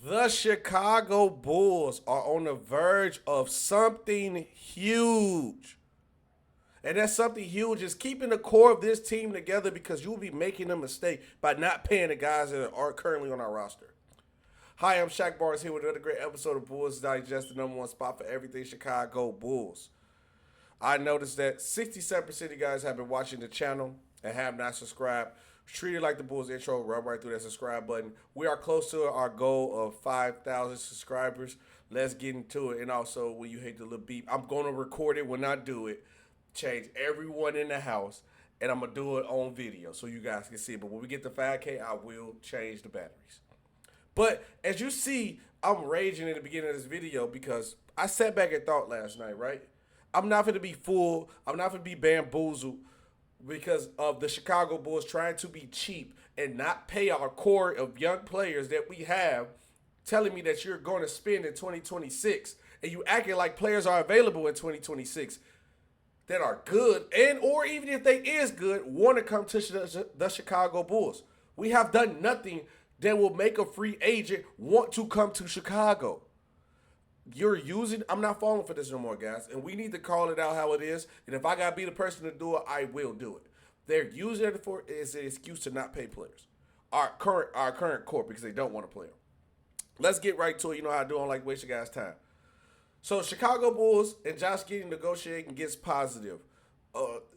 The Chicago Bulls are on the verge of something huge. And that something huge is keeping the core of this team together because you'll be making a mistake by not paying the guys that are currently on our roster. Hi, I'm Shaq Barnes here with another great episode of Bulls Digest, the number one spot for everything Chicago Bulls. I noticed that 67% of you guys have been watching the channel and have not subscribed. Treat it like the Bulls intro, rub right through that subscribe button. We are close to our goal of 5,000 subscribers. Let's get into it. And also, when you hate the little beep, I'm going to record it when I do it. Change everyone in the house, and I'm going to do it on video so you guys can see it. But when we get to 5K, I will change the batteries. But as you see, I'm raging in the beginning of this video because I sat back and thought last night, right? I'm not going to be fooled. I'm not going to be bamboozled because of the Chicago Bulls trying to be cheap and not pay our core of young players that we have, telling me that you're going to spend in 2026, and you acting like players are available in 2026 that are good, and or even if they is good, want to come to the Chicago Bulls. We have done nothing that will make a free agent want to come to Chicago. I'm not falling for this no more, guys. And we need to call it out how it is. And if I got to be the person to do it, I will do it. They're using it for as an excuse to not pay players. Our current core, because they don't want to play them. Let's get right to it. You know how I do. I don't like wasting guys' time. So Chicago Bulls and Josh Giddey negotiating gets positive.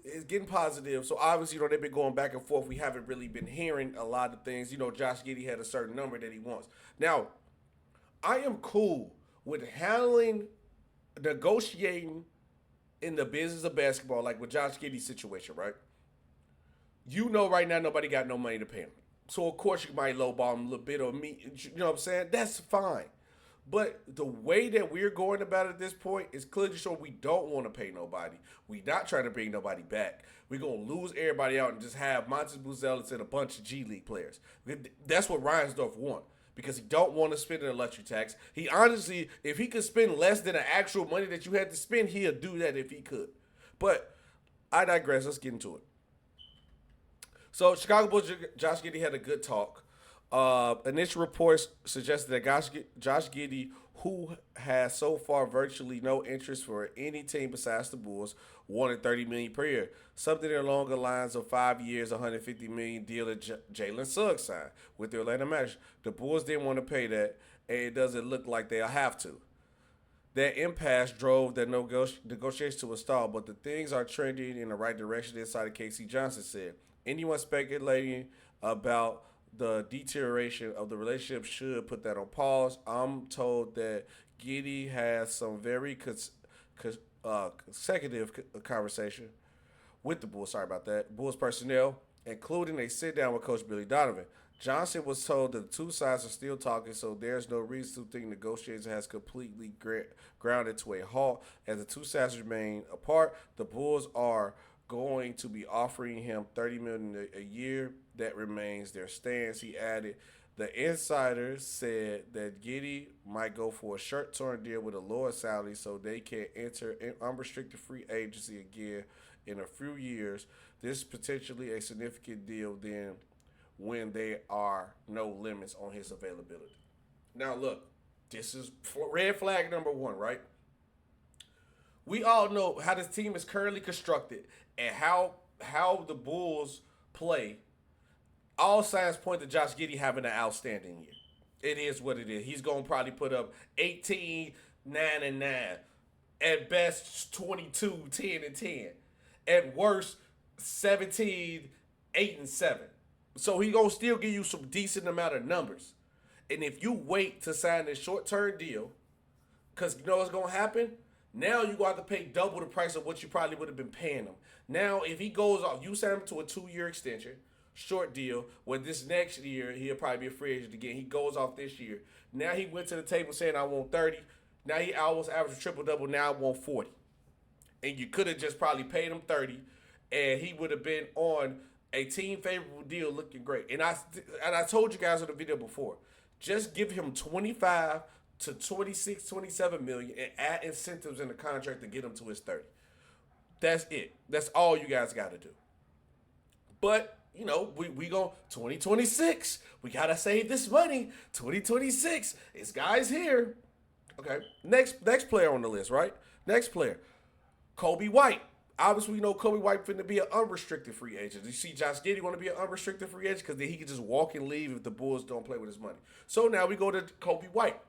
It's getting positive. So obviously, they've been going back and forth. We haven't really been hearing a lot of things. Josh Giddey had a certain number that he wants. Now, I am cool with negotiating in the business of basketball, like with Josh Giddey's situation, right? Right now nobody got no money to pay him. So, of course, you might lowball him a little bit or me. You know what I'm saying? That's fine. But the way that we're going about it at this point is clearly showing we don't want to pay nobody. We're not trying to bring nobody back. We're going to lose everybody out and just have Montes Buzelis and a bunch of G League players. That's what Reinsdorf wants. Because he don't want to spend an luxury tax. He honestly, if he could spend less than the actual money that you had to spend, he'll do that if he could. But I digress. Let's get into it. So Chicago Bulls, Josh Giddey had a good talk. Initial reports suggested that Josh Giddey, who has so far virtually no interest for any team besides the Bulls, wanted $30 million per year, something along the lines of 5 years, $150 million deal that Jalen Suggs signed with the Atlanta Magic. The Bulls didn't want to pay that, and it doesn't look like they'll have to. That impasse drove the negotiations to a stall, but the things are trending in the right direction, insider Casey Johnson said. Anyone speculating about the deterioration of the relationship should put that on pause. I'm told that Giddy has some very consecutive conversation with the Bulls. Sorry about that. Bulls personnel, including a sit down with Coach Billy Donovan. Johnson was told that the two sides are still talking, so there's no reason to think negotiations has completely grounded to a halt. As the two sides remain apart, the Bulls are going to be offering him $30 million a year. That remains their stance. He added, the insiders said that Giddy might go for a short-term deal with a lower salary so they can enter unrestricted free agency again in a few years. This is potentially a significant deal then when there are no limits on his availability. Now, look, this is red flag number one, right? We all know how this team is currently constructed and how the Bulls play. All signs point to Josh Giddey having an outstanding year. It is what it is. He's going to probably put up 18, 9, and 9. At best, 22, 10, and 10. At worst, 17, 8, and 7. So he's going to still give you some decent amount of numbers. And if you wait to sign this short-term deal, because you know what's going to happen? Now you're going to have to pay double the price of what you probably would have been paying him. Now, if he goes off, you sign him to a 2-year extension, short deal, where this next year he'll probably be a free agent again. He goes off this year. Now he went to the table saying, I want 30. Now he almost averaged a triple-double. Now I want 40. And you could have just probably paid him 30, and he would have been on a team-favorable deal looking great. And I told you guys in the video before, just give him 25 to 26, 27 million and add incentives in the contract to get him to his 30. That's it. That's all you guys got to do. But we go 2026. We gotta save this money. 2026. This guy's here. Okay. Next player on the list, right? Next player. Kobe White. Obviously, we know Kobe White finna be an unrestricted free agent. You see Josh Giddey want to be an unrestricted free agent because then he can just walk and leave if the Bulls don't play with his money. So now we go to Kobe White.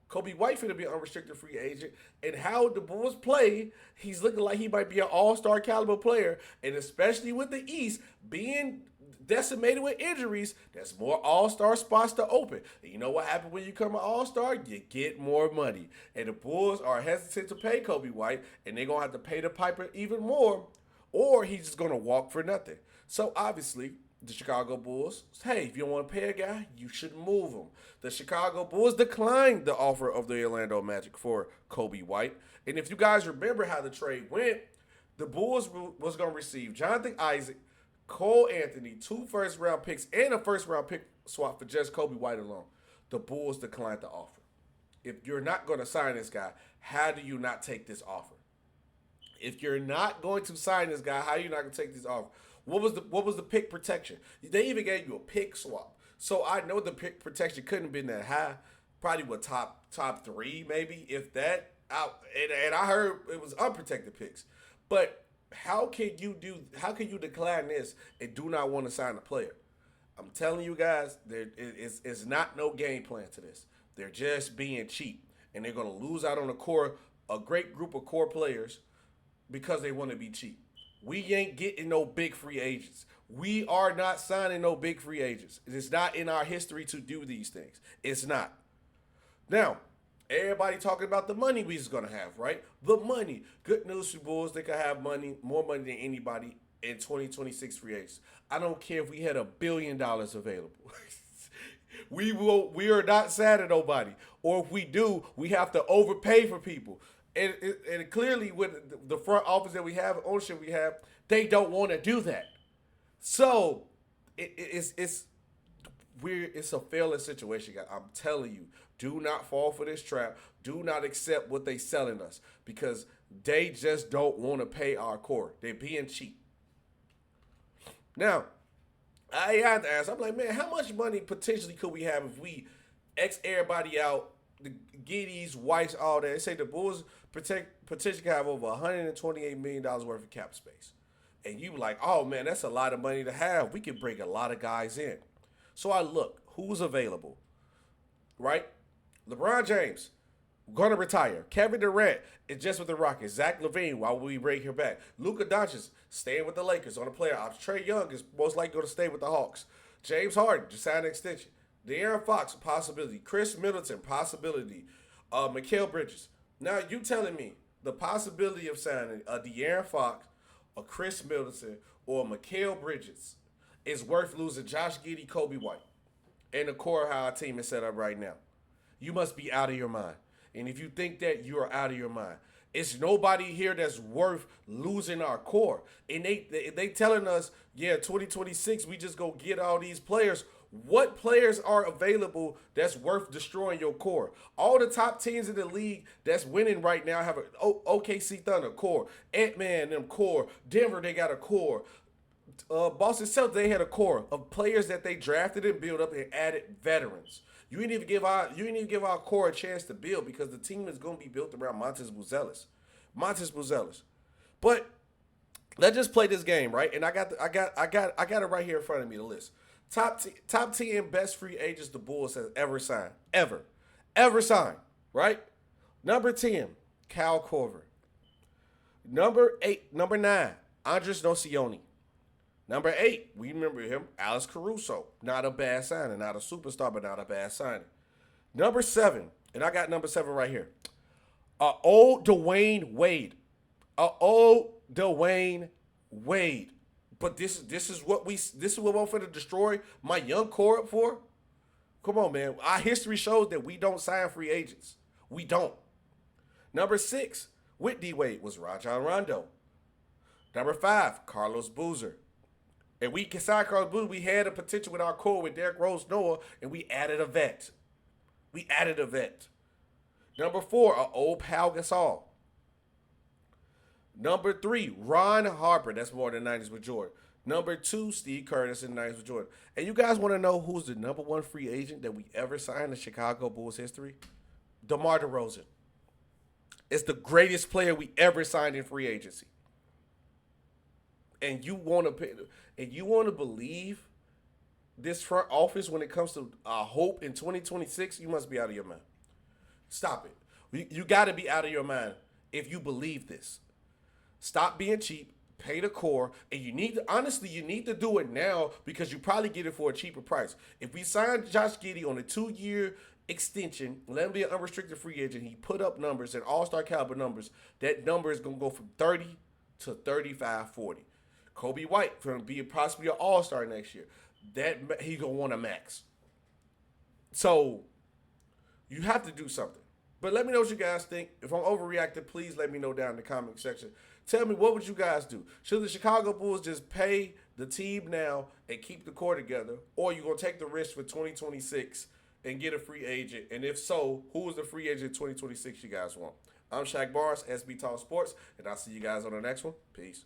Kobe White finna be an unrestricted free agent. And how the Bulls play, he's looking like he might be an all-star caliber player. And especially with the East being decimated with injuries, there's more all-star spots to open. And you know what happens when you become an all-star? You get more money. And the Bulls are hesitant to pay Kobe White, and they're going to have to pay the Piper even more, or he's just going to walk for nothing. So obviously, the Chicago Bulls, hey, if you don't want to pay a guy, you should move him. The Chicago Bulls declined the offer of the Orlando Magic for Kobe White. And if you guys remember how the trade went, the Bulls was going to receive Jonathan Isaac, Cole Anthony, 2 first-round picks, and a first-round pick swap for just Kobe White alone. The Bulls declined the offer. If you're not going to sign this guy, how do you not take this offer? If you're not going to sign this guy, how are you not going to take this offer? What was the pick protection? They even gave you a pick swap. So I know the pick protection couldn't have been that high. Probably what top 3 maybe, if that. And I heard it was unprotected picks. But how can you decline this and do not want to sign a player? I'm telling you guys, it's not no game plan to this. They're just being cheap. And they're gonna lose out on a great group of core players because they want to be cheap. We ain't getting no big free agents. We are not signing no big free agents. It's not in our history to do these things. It's not. Now, everybody talking about the money we's going to have, right? The money. Good news for Bulls. They could have money, more money than anybody in 2026 free agents. I don't care if we had $1 billion available. We are not sad at nobody. Or if we do, we have to overpay for people. And clearly with the front office that we have, ownership we have, they don't want to do that. So it's a failing situation, guys. I'm telling you, do not fall for this trap. Do not accept what they selling us because they just don't want to pay our core. They're being cheap. Now, I had to ask, I'm like, man, how much money potentially could we have if we X everybody out, the Giddy's, Whites, all that? They say the Bulls potentially have over $128 million worth of cap space. And you like, oh man, that's a lot of money to have. We can bring a lot of guys in. So I look, who's available, right? LeBron James, going to retire. Kevin Durant is just with the Rockets. Zach LaVine, while we bring him back. Luka Doncic, staying with the Lakers on the playoffs. Trae Young is most likely going to stay with the Hawks. James Harden, just signed an extension. De'Aaron Fox, possibility. Chris Middleton, possibility. Mikal Bridges. Now, you telling me the possibility of signing a De'Aaron Fox, a Chris Middleton, or Mikal Bridges is worth losing Josh Giddey, Kobe White, and the core of how our team is set up right now. You must be out of your mind. And if you think that, you are out of your mind. It's nobody here that's worth losing our core. And they telling us, yeah, 2026, we just go get all these players. What players are available that's worth destroying your core? All the top teams in the league that's winning right now have a OKC Thunder core, Ant-Man them core, Denver they got a core, Boston Celtics they had a core of players that they drafted and built up and added veterans. You didn't even give our core a chance to build because the team is going to be built around Montes Buzelis. But let's just play this game, right? And I got it right here in front of me, the list. Top 10 best free agents the Bulls has ever signed. Ever signed, right? Number 10, Kyle Korver. Number 9, Andres Nocioni. Number 8, we remember him, Alex Caruso. Not a bad signing. Not a superstar, but not a bad signing. Number 7, and I got number 7 right here. Old Dwayne Wade. Dwayne Wade. But this is what we're finna destroy my young core up for? Come on, man. Our history shows that we don't sign free agents. We don't. Number 6, with D-Wade was Rajon Rondo. Number 5, Carlos Boozer. And we can sign Carlos Boozer. We had a potential with our core with Derrick Rose Noah, and we added a vet. Number 4, old Pau Gasol. Number 3, Ron Harper. That's more than 90s with Jordan. Number 2, Steve Kerr. That's in nice with Jordan. And you guys want to know who's the number 1 free agent that we ever signed in Chicago Bulls history? DeMar DeRozan. It's the greatest player we ever signed in free agency. And you want to believe this front office when it comes to hope in 2026? You must be out of your mind. Stop it. You got to be out of your mind if you believe this. Stop being cheap. Pay the core, and you need to do it now because you probably get it for a cheaper price. If we sign Josh Giddey on a 2-year extension, let him be an unrestricted free agent, he put up numbers and all-star caliber numbers, that number is going to go from 30 to 35, 40. Kobe White going to be possibly an all-star next year. That he's going to want a max. So you have to do something. But let me know what you guys think. If I'm overreacting, please let me know down in the comment section. Tell me, what would you guys do? Should the Chicago Bulls just pay the team now and keep the core together? Or you going to take the risk for 2026 and get a free agent? And if so, who is the free agent in 2026 you guys want? I'm Shaq Barnes, SB Talk Sports, and I'll see you guys on the next one. Peace.